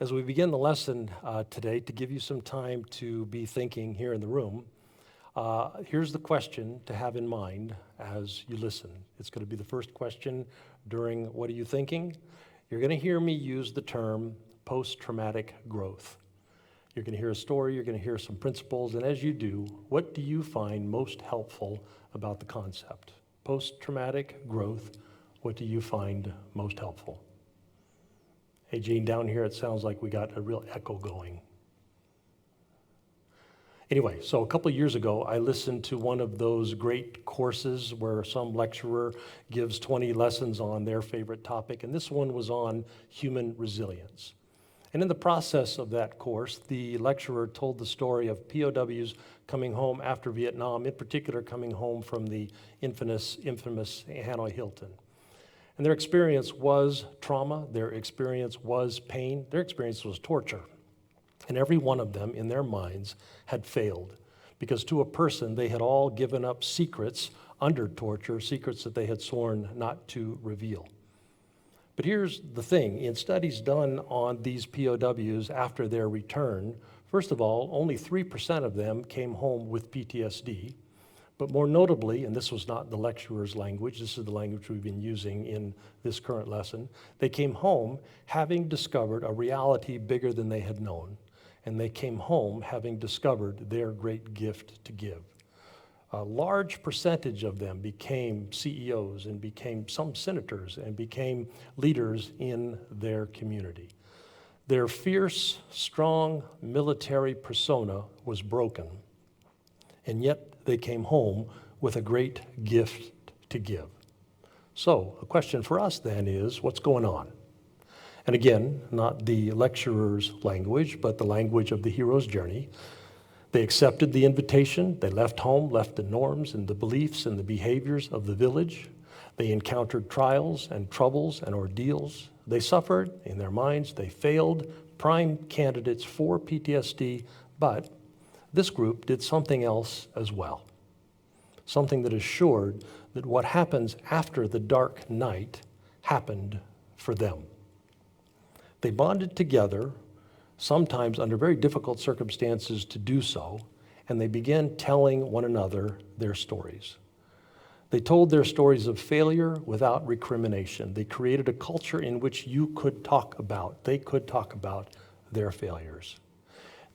As we begin the lesson today, to give you some time to be thinking here in the room, here's the question to have in mind as you listen. It's going to be the first question during What Are You Thinking? You're going to hear me use the term post-traumatic growth. You're going to hear a story, you're going to hear some principles, and as you do, what do you find most helpful about the concept? Post-traumatic growth, what do you find most helpful? Hey, Gene, down here it sounds like we got a real echo going. Anyway, so a couple of years ago, I listened to one of those great courses where some lecturer gives 20 lessons on their favorite topic, and this one was on human resilience. And in the process of that course, the lecturer told the story of POWs coming home after Vietnam, in particular coming home from the infamous Hanoi Hilton. And their experience was trauma, their experience was pain, their experience was torture. And every one of them in their minds had failed because to a person they had all given up secrets under torture, secrets that they had sworn not to reveal. But here's the thing, in studies done on these POWs after their return, first of all, only 3% of them came home with PTSD. But more notably, and this was not the lecturer's language, this is the language we've been using in this current lesson, they came home having discovered a reality bigger than they had known. And they came home having discovered their great gift to give. A large percentage of them became CEOs and became some senators and became leaders in their community. Their fierce, strong military persona was broken, and yet they came home with a great gift to give. So a question for us then is, what's going on? And again, not the lecturer's language, but the language of the hero's journey. They accepted the invitation. They left home, left the norms and the beliefs and the behaviors of the village. They encountered trials and troubles and ordeals. They suffered in their minds. They failed, prime candidates for PTSD, but this group did something else as well. Something that assured that what happens after the dark night happened for them. They bonded together, sometimes under very difficult circumstances to do so, and they began telling one another their stories. They told their stories of failure without recrimination. They created a culture in which they could talk about their failures.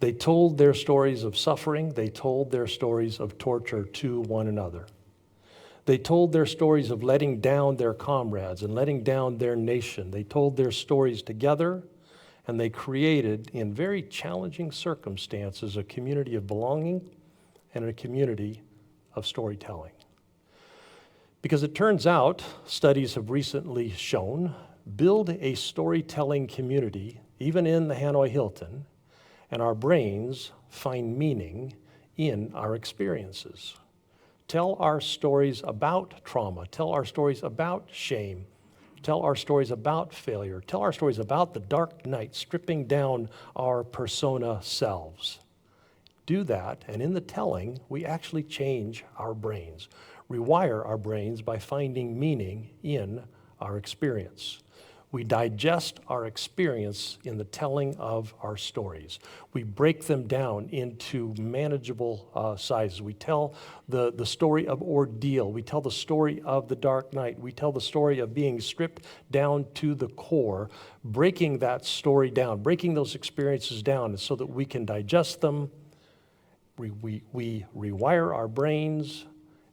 They told their stories of suffering. They told their stories of torture to one another. They told their stories of letting down their comrades and letting down their nation. They told their stories together, and they created, in very challenging circumstances, a community of belonging and a community of storytelling. Because it turns out, studies have recently shown, build a storytelling community, even in the Hanoi Hilton, and our brains find meaning in our experiences. Tell our stories about trauma. Tell our stories about shame. Tell our stories about failure. Tell our stories about the dark night stripping down our persona selves. Do that, and in the telling, we actually change our brains, rewire our brains by finding meaning in our experience. We digest our experience in the telling of our stories. We break them down into manageable sizes. We tell the story of ordeal. We tell the story of the dark night. We tell the story of being stripped down to the core, breaking that story down, breaking those experiences down so that we can digest them. We rewire our brains,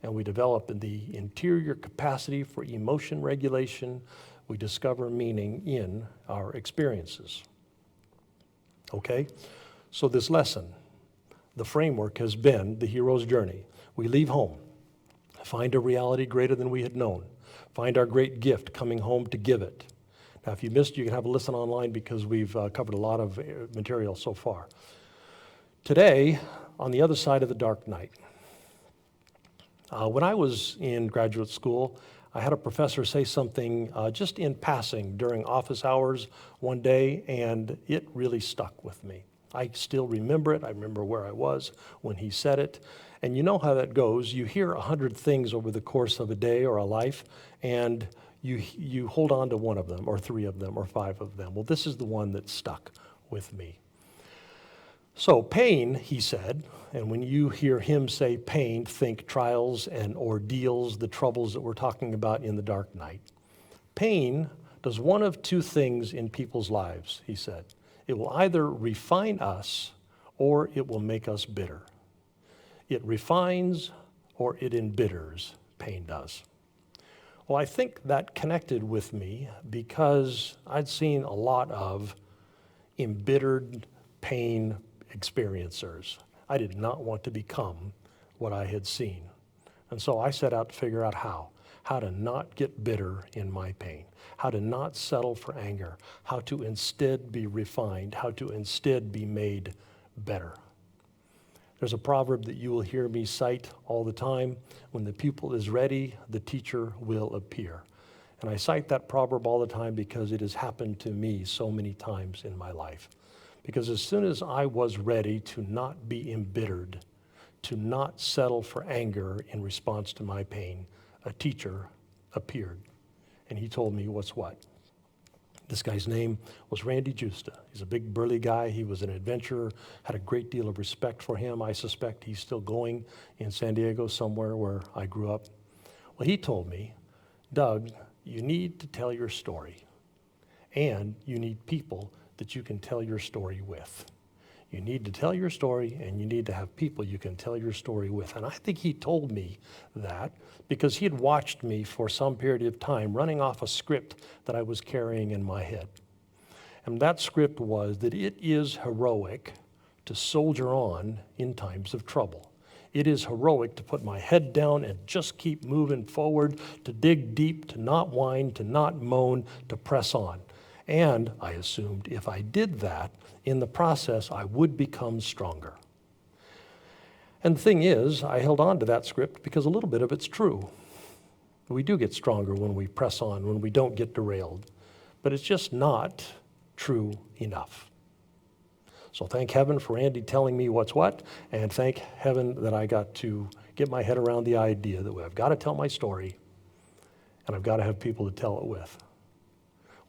and we develop the interior capacity for emotion regulation. We discover meaning in our experiences. Okay? So this lesson, the framework has been the hero's journey. We leave home, find a reality greater than we had known, find our great gift coming home to give it. Now, if you missed, you can have a listen online because we've covered a lot of material so far. Today, on the other side of the dark night. When I was in graduate school, I had a professor say something just in passing during office hours one day, and it really stuck with me. I still remember it. I remember where I was when he said it. And you know how that goes. You hear 100 things over the course of a day or a life, and you hold on to one of them, or 3 of them, or 5 of them. Well, this is the one that stuck with me. So pain, he said, and when you hear him say pain, think trials and ordeals, the troubles that we're talking about in the dark night. Pain does one of two things in people's lives, he said. It will either refine us or it will make us bitter. It refines or it embitters, pain does. Well, I think that connected with me because I'd seen a lot of embittered pain experiencers. I did not want to become what I had seen. And so I set out to figure out how to not get bitter in my pain, how to not settle for anger, how to instead be refined, how to instead be made better. There's a proverb that you will hear me cite all the time: when the pupil is ready, the teacher will appear. And I cite that proverb all the time because it has happened to me so many times in my life. Because as soon as I was ready to not be embittered, to not settle for anger in response to my pain, a teacher appeared. And he told me what's what. This guy's name was Randy Justa. He's a big burly guy. He was an adventurer, had a great deal of respect for him. I suspect he's still going in San Diego somewhere where I grew up. Well, he told me, Doug, you need to tell your story, and you need people that you can tell your story with. You need to tell your story, and you need to have people you can tell your story with. And I think he told me that because he had watched me for some period of time running off a script that I was carrying in my head. And that script was that it is heroic to soldier on in times of trouble. It is heroic to put my head down and just keep moving forward, to dig deep, to not whine, to not moan, to press on. And I assumed if I did that, in the process, I would become stronger. And the thing is, I held on to that script because a little bit of it's true. We do get stronger when we press on, when we don't get derailed. But it's just not true enough. So thank heaven for Andy telling me what's what, and thank heaven that I got to get my head around the idea that I've got to tell my story, and I've got to have people to tell it with.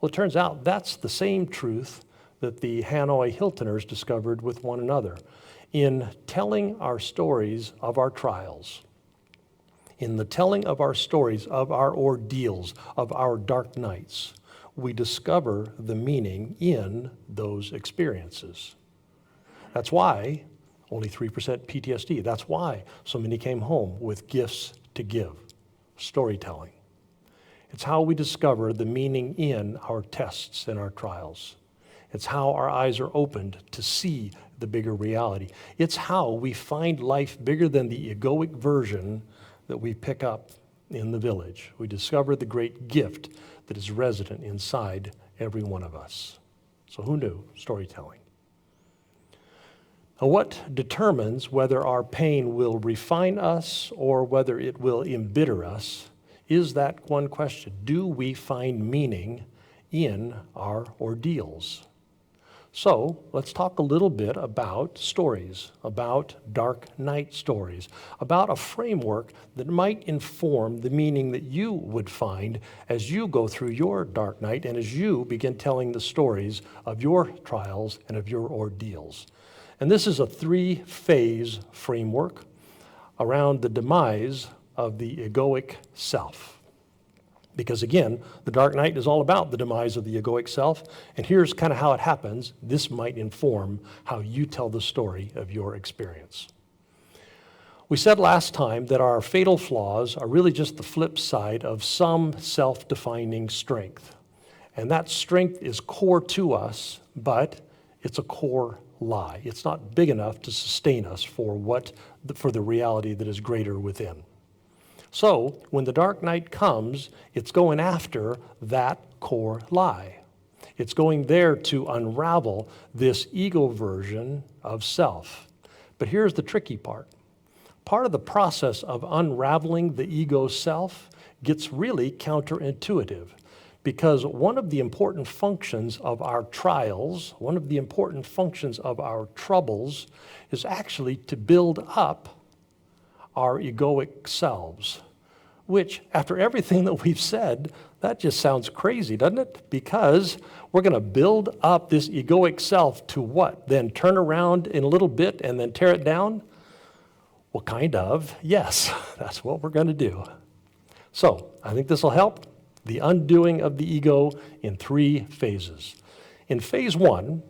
Well, it turns out that's the same truth that the Hanoi Hiltoners discovered with one another. In telling our stories of our trials, in the telling of our stories of our ordeals, of our dark nights, we discover the meaning in those experiences. That's why only 3% PTSD. That's why so many came home with gifts to give, storytelling. It's how we discover the meaning in our tests and our trials. It's how our eyes are opened to see the bigger reality. It's how we find life bigger than the egoic version that we pick up in the village. We discover the great gift that is resident inside every one of us. So who knew? Storytelling. Now, what determines whether our pain will refine us or whether it will embitter us is that one question: do we find meaning in our ordeals? So let's talk a little bit about stories, about dark night stories, about a framework that might inform the meaning that you would find as you go through your dark night and as you begin telling the stories of your trials and of your ordeals. And this is a 3-phase framework around the demise of the egoic self. Because again, the dark night is all about the demise of the egoic self, and here's kind of how it happens. This might inform how you tell the story of your experience. We said last time that our fatal flaws are really just the flip side of some self-defining strength. And that strength is core to us, but it's a core lie. It's not big enough to sustain us for the reality that is greater within. So when the dark night comes, it's going after that core lie. It's going there to unravel this ego version of self. But here's the tricky part. Part of the process of unraveling the ego self gets really counterintuitive, because one of the important functions of our trials, one of the important functions of our troubles is actually to build up our egoic selves. which, after everything that we've said, that just sounds crazy, doesn't it? Because we're going to build up this egoic self to what? Then turn around in a little bit and then tear it down? Well, kind of, yes, that's what we're going to do. So, I think this will help. The undoing of the ego in 3 phases. In phase 1,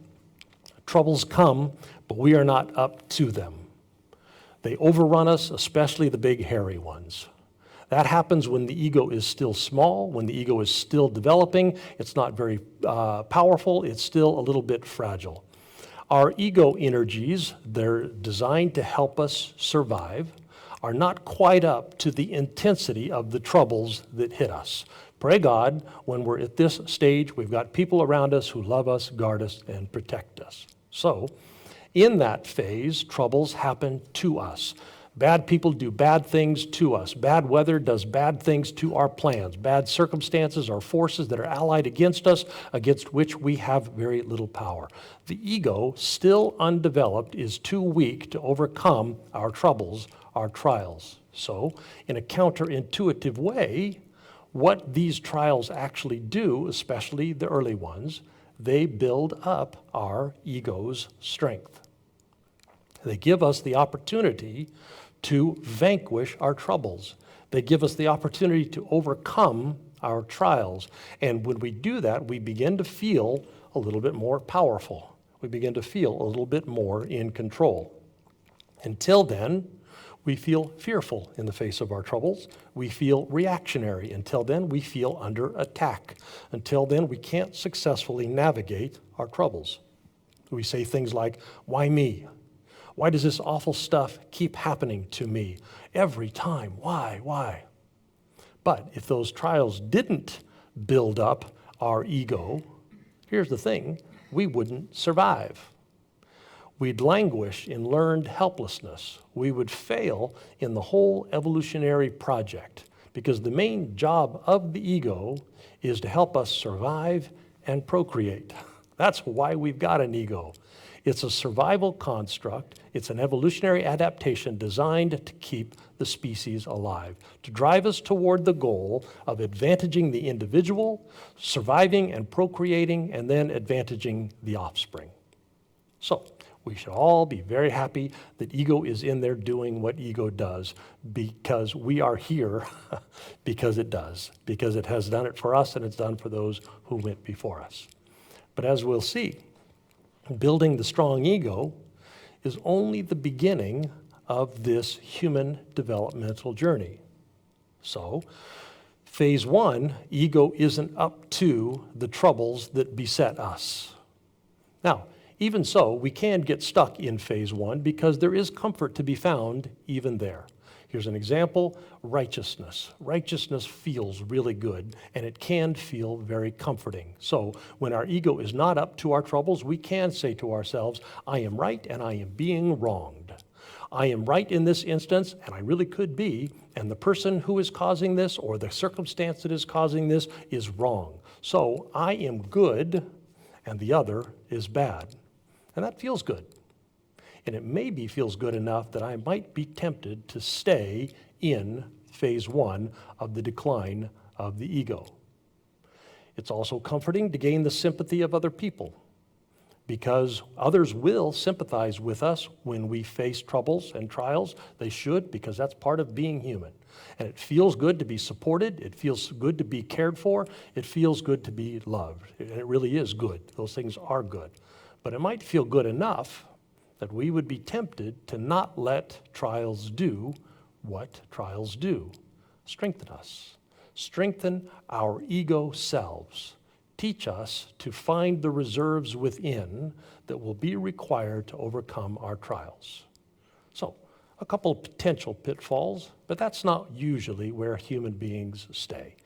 troubles come, but we are not up to them. They overrun us, especially the big hairy ones. That happens when the ego is still small, when the ego is still developing. It's not very powerful. It's still a little bit fragile. Our ego energies, they're designed to help us survive, are not quite up to the intensity of the troubles that hit us. Pray God, when we're at this stage, we've got people around us who love us, guard us, and protect us. So, in that phase, troubles happen to us. Bad people do bad things to us. Bad weather does bad things to our plans. Bad circumstances are forces that are allied against us, against which we have very little power. The ego, still undeveloped, is too weak to overcome our troubles, our trials. So, in a counterintuitive way, what these trials actually do, especially the early ones, they build up our ego's strength. They give us the opportunity to vanquish our troubles. They give us the opportunity to overcome our trials. And when we do that, we begin to feel a little bit more powerful. We begin to feel a little bit more in control. Until then, we feel fearful in the face of our troubles. We feel reactionary. Until then, we feel under attack. Until then, we can't successfully navigate our troubles. We say things like, why me? Why does this awful stuff keep happening to me every time? Why? But if those trials didn't build up our ego, here's the thing, we wouldn't survive. We'd languish in learned helplessness. We would fail in the whole evolutionary project because the main job of the ego is to help us survive and procreate. That's why we've got an ego. It's a survival construct. It's an evolutionary adaptation designed to keep the species alive, to drive us toward the goal of advantaging the individual, surviving and procreating, and then advantaging the offspring. So, we should all be very happy that ego is in there doing what ego does, because we are here because it does, because it has done it for us and it's done for those who went before us. But as we'll see, building the strong ego is only the beginning of this human developmental journey. So, phase 1, ego isn't up to the troubles that beset us. Now, even so, we can get stuck in phase 1 because there is comfort to be found even there. Here's an example, righteousness. Righteousness feels really good, and it can feel very comforting. So when our ego is not up to our troubles, we can say to ourselves, I am right and I am being wronged. I am right in this instance, and I really could be, and the person who is causing this or the circumstance that is causing this is wrong. So I am good, and the other is bad. And that feels good. And it maybe feels good enough that I might be tempted to stay in phase 1 of the decline of the ego. It's also comforting to gain the sympathy of other people, because others will sympathize with us when we face troubles and trials. They should, because that's part of being human. And it feels good to be supported. It feels good to be cared for. It feels good to be loved. And it really is good. Those things are good. But it might feel good enough that we would be tempted to not let trials do what trials do. Strengthen us. Strengthen our ego selves. Teach us to find the reserves within that will be required to overcome our trials. So, a couple of potential pitfalls, but that's not usually where human beings stay.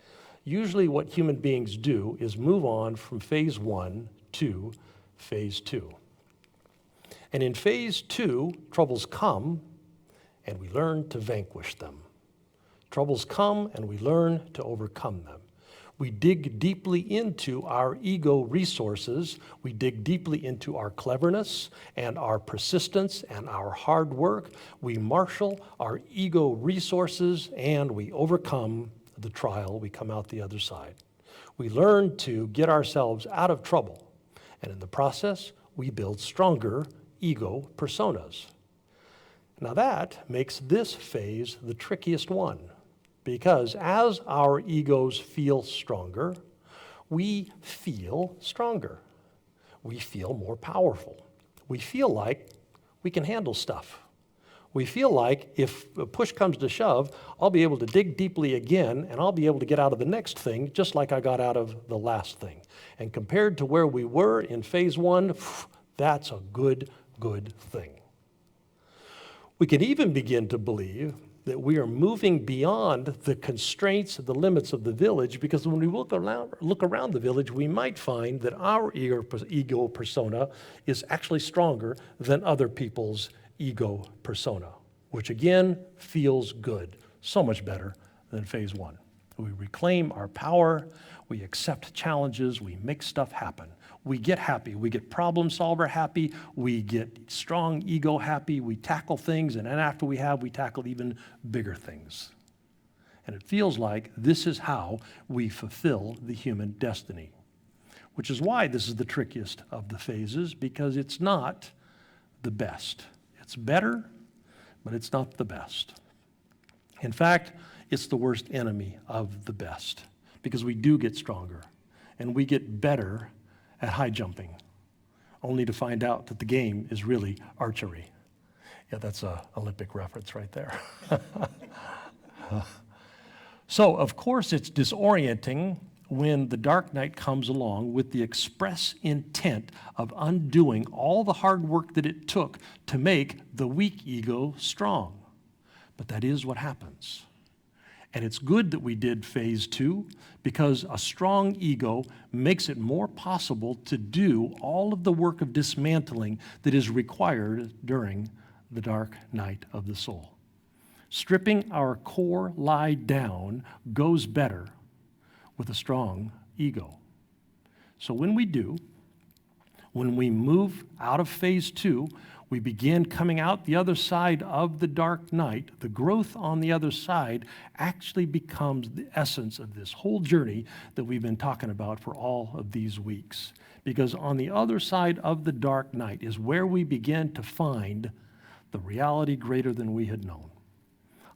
Usually what human beings do is move on from phase 1 to phase 2. And in phase 2, troubles come and we learn to vanquish them. Troubles come and we learn to overcome them. We dig deeply into our ego resources. We dig deeply into our cleverness and our persistence and our hard work. We marshal our ego resources and we overcome the trial. We come out the other side. We learn to get ourselves out of trouble. And in the process, we build stronger ego personas. Now that makes this phase the trickiest one, because as our egos feel stronger, we feel stronger. We feel more powerful. We feel like we can handle stuff. We feel like if a push comes to shove, I'll be able to dig deeply again and I'll be able to get out of the next thing just like I got out of the last thing. And compared to where we were in phase one, that's a good thing. We can even begin to believe that we are moving beyond the constraints, the limits of the village, because when we look around the village, we might find that our ego persona is actually stronger than other people's ego persona, which again feels good, so much better than phase one. We reclaim our power, we accept challenges, we make stuff happen. We get happy, we get problem solver happy, we get strong ego happy, we tackle things, and then after we tackle even bigger things. And it feels like this is how we fulfill the human destiny, which is why this is the trickiest of the phases, because it's not the best. It's better, but it's not the best. In fact, it's the worst enemy of the best, because we do get stronger, and we get better at high jumping, only to find out that the game is really archery. Yeah, that's an Olympic reference right there. So, of course, it's disorienting when the dark night comes along with the express intent of undoing all the hard work that it took to make the weak ego strong. But that is what happens. And it's good that we did phase two, because a strong ego makes it more possible to do all of the work of dismantling that is required during the dark night of the soul. Stripping our core lie down goes better with a strong ego. So when we move out of phase two, we begin coming out the other side of the dark night. The growth on the other side actually becomes the essence of this whole journey that we've been talking about for all of these weeks. Because on the other side of the dark night is where we begin to find the reality greater than we had known.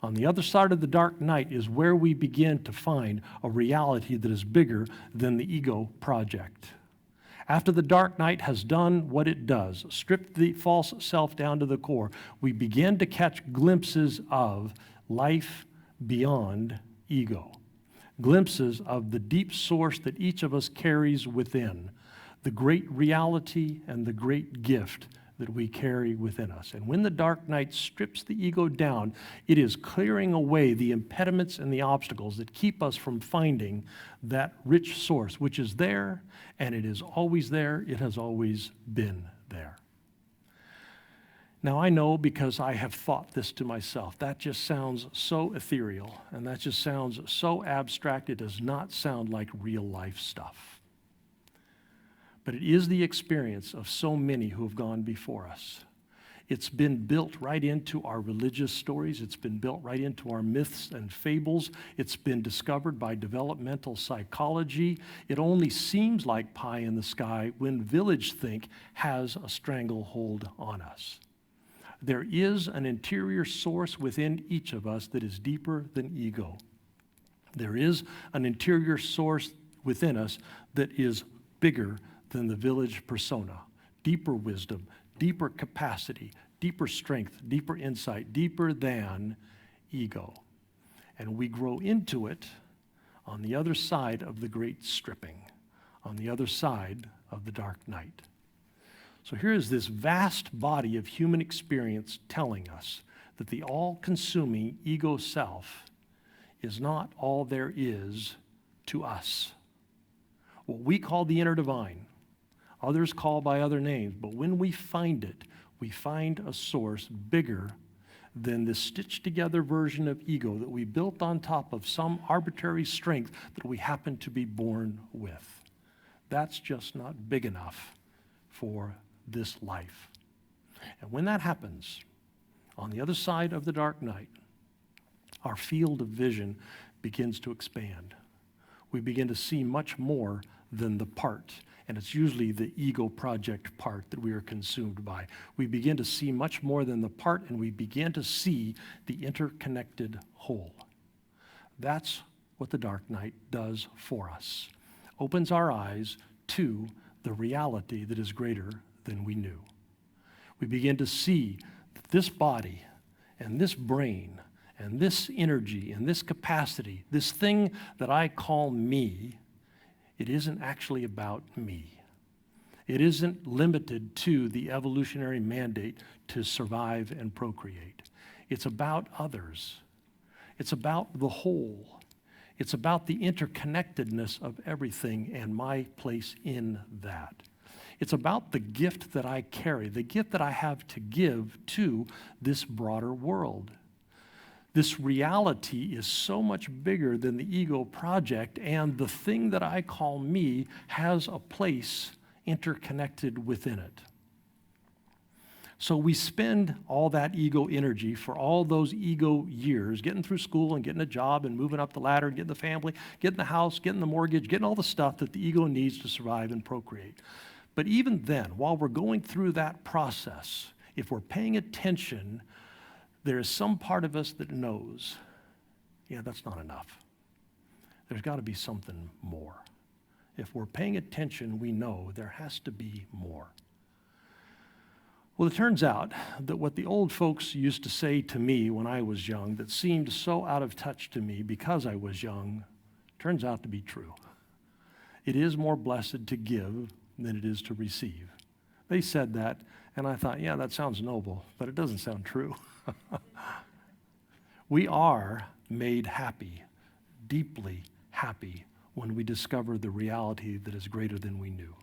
On the other side of the dark night is where we begin to find a reality that is bigger than the ego project. After the dark night has done what it does, stripped the false self down to the core, we begin to catch glimpses of life beyond ego, glimpses of the deep source that each of us carries within, the great reality and the great gift that we carry within us. And when the dark night strips the ego down, it is clearing away the impediments and the obstacles that keep us from finding that rich source, which is there, and it is always there. It has always been there. Now, I know, because I have thought this to myself, that just sounds so ethereal, and that just sounds so abstract, it does not sound like real life stuff. But it is the experience of so many who have gone before us. It's been built right into our religious stories. It's been built right into our myths and fables. It's been discovered by developmental psychology. It only seems like pie in the sky when village think has a stranglehold on us. There is an interior source within each of us that is deeper than ego. There is an interior source within us that is bigger than the village persona, deeper wisdom, deeper capacity, deeper strength, deeper insight, deeper than ego. And we grow into it on the other side of the great stripping, on the other side of the dark night. So here is this vast body of human experience telling us that the all-consuming ego self is not all there is to us. What we call the inner divine, others call by other names, but when we find it, we find a source bigger than this stitched together version of ego that we built on top of some arbitrary strength that we happen to be born with. That's just not big enough for this life. And when that happens, on the other side of the dark night, our field of vision begins to expand. We begin to see much more than the part, and it's usually the ego project part that we are consumed by. We begin to see much more than the part, and we begin to see the interconnected whole. That's what the dark night does for us. Opens our eyes to the reality that is greater than we knew. We begin to see that this body and this brain and this energy and this capacity, this thing that I call me, it isn't actually about me. It isn't limited to the evolutionary mandate to survive and procreate. It's about others. It's about the whole. It's about the interconnectedness of everything and my place in that. It's about the gift that I carry, the gift that I have to give to this broader world. This reality is so much bigger than the ego project, and the thing that I call me has a place interconnected within it. So we spend all that ego energy for all those ego years getting through school and getting a job and moving up the ladder and getting the family, getting the house, getting the mortgage, getting all the stuff that the ego needs to survive and procreate. But even then, while we're going through that process, if we're paying attention, there is some part of us that knows, yeah, that's not enough. There's got to be something more. If we're paying attention, we know there has to be more. Well, it turns out that what the old folks used to say to me when I was young that seemed so out of touch to me because I was young, turns out to be true. It is more blessed to give than it is to receive. They said that, and I thought, yeah, that sounds noble, but it doesn't sound true. We are made happy, deeply happy, when we discover the reality that is greater than we knew.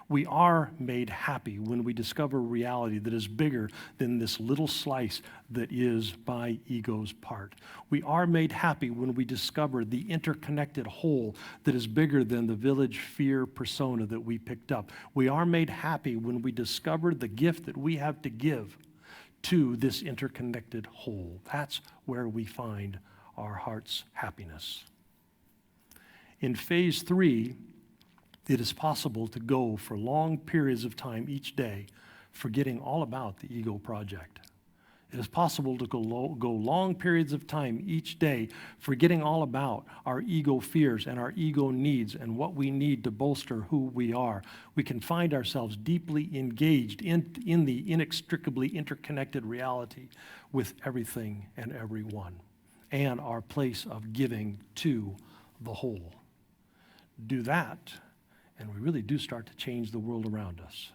We are made happy when we discover reality that is bigger than this little slice that is my ego's part. We are made happy when we discover the interconnected whole that is bigger than the village fear persona that we picked up. We are made happy when we discover the gift that we have to give to this interconnected whole. That's where we find our heart's happiness. In phase 3, it is possible to go for long periods of time each day forgetting all about the ego project. It is possible to go long periods of time each day forgetting all about our ego fears and our ego needs and what we need to bolster who we are. We can find ourselves deeply engaged in the inextricably interconnected reality with everything and everyone and our place of giving to the whole. Do that, and we really do start to change the world around us.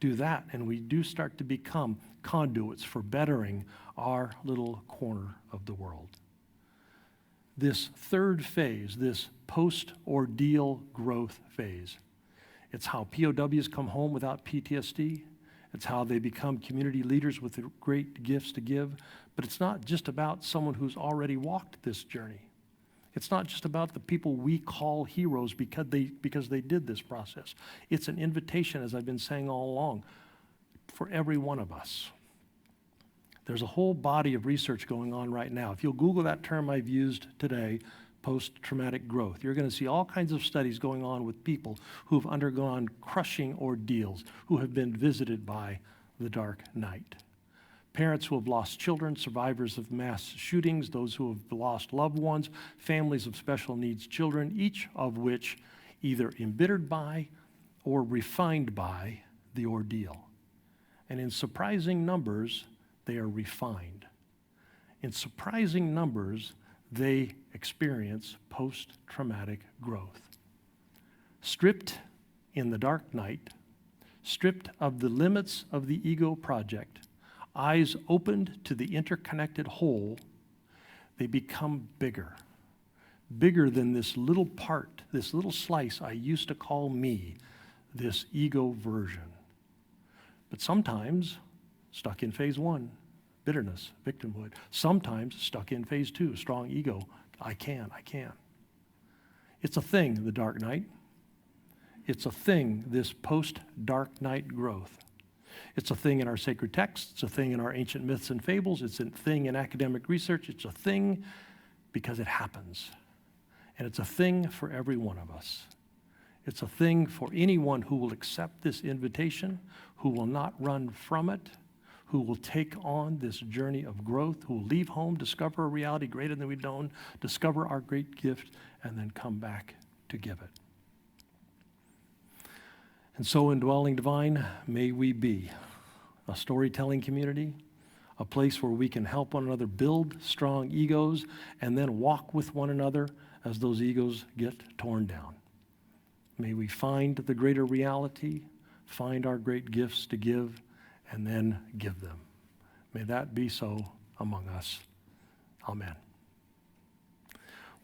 Do that, and we do start to become conduits for bettering our little corner of the world. This third phase, this post-ordeal growth phase, it's how POWs come home without PTSD. It's how they become community leaders with great gifts to give. But it's not just about someone who's already walked this journey. It's not just about the people we call heroes because they did this process. It's an invitation, as I've been saying all along, for every one of us. There's a whole body of research going on right now. If you'll Google that term I've used today, post-traumatic growth, you're going to see all kinds of studies going on with people who've undergone crushing ordeals, who have been visited by the dark night. Parents who have lost children, survivors of mass shootings, those who have lost loved ones, families of special needs children, each of which either embittered by or refined by the ordeal. And in surprising numbers, they are refined. In surprising numbers, they experience post-traumatic growth. Stripped in the dark night, stripped of the limits of the ego project, eyes opened to the interconnected whole, they become bigger. Bigger than this little part, this little slice I used to call me, this ego version. But sometimes, stuck in phase 1, bitterness, victimhood. Sometimes stuck in phase 2, strong ego. I can. It's a thing, the dark night. It's a thing, this post-dark night growth. It's a thing in our sacred texts. It's a thing in our ancient myths and fables. It's a thing in academic research. It's a thing because it happens. And it's a thing for every one of us. It's a thing for anyone who will accept this invitation, who will not run from it, who will take on this journey of growth, who will leave home, discover a reality greater than we've known, discover our great gift, and then come back to give it. And so, indwelling divine, may we be a storytelling community, a place where we can help one another build strong egos and then walk with one another as those egos get torn down. May we find the greater reality, find our great gifts to give, and then give them. May that be so among us. Amen.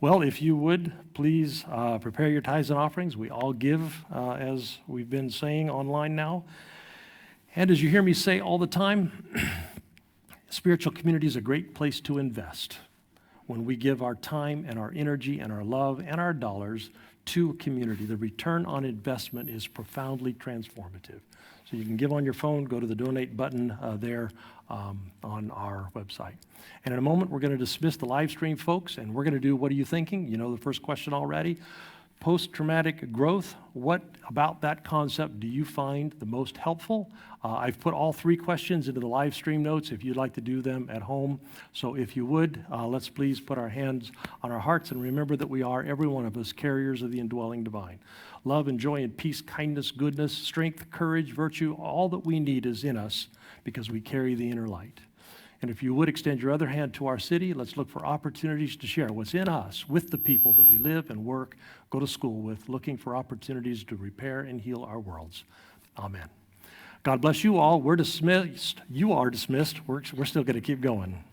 Well, if you would, please prepare your tithes and offerings. We all give, as we've been saying online now. And as you hear me say all the time, spiritual community is a great place to invest when we give our time and our energy and our love and our dollars to a community. The return on investment is profoundly transformative. So you can give on your phone, go to the donate button there on our website. And in a moment, we're going to dismiss the live stream folks, and we're going to do What Are You Thinking? You know the first question already. Post-traumatic growth, what about that concept do you find the most helpful? I've put all 3 questions into the live stream notes if you'd like to do them at home. So if you would, let's please put our hands on our hearts and remember that we are, every one of us, carriers of the indwelling divine. Love and joy and peace, kindness, goodness, strength, courage, virtue, all that we need is in us because we carry the inner light. And if you would extend your other hand to our city, let's look for opportunities to share what's in us with the people that we live and work, go to school with, looking for opportunities to repair and heal our worlds. Amen. God bless you all. We're dismissed. You are dismissed. We're still going to keep going.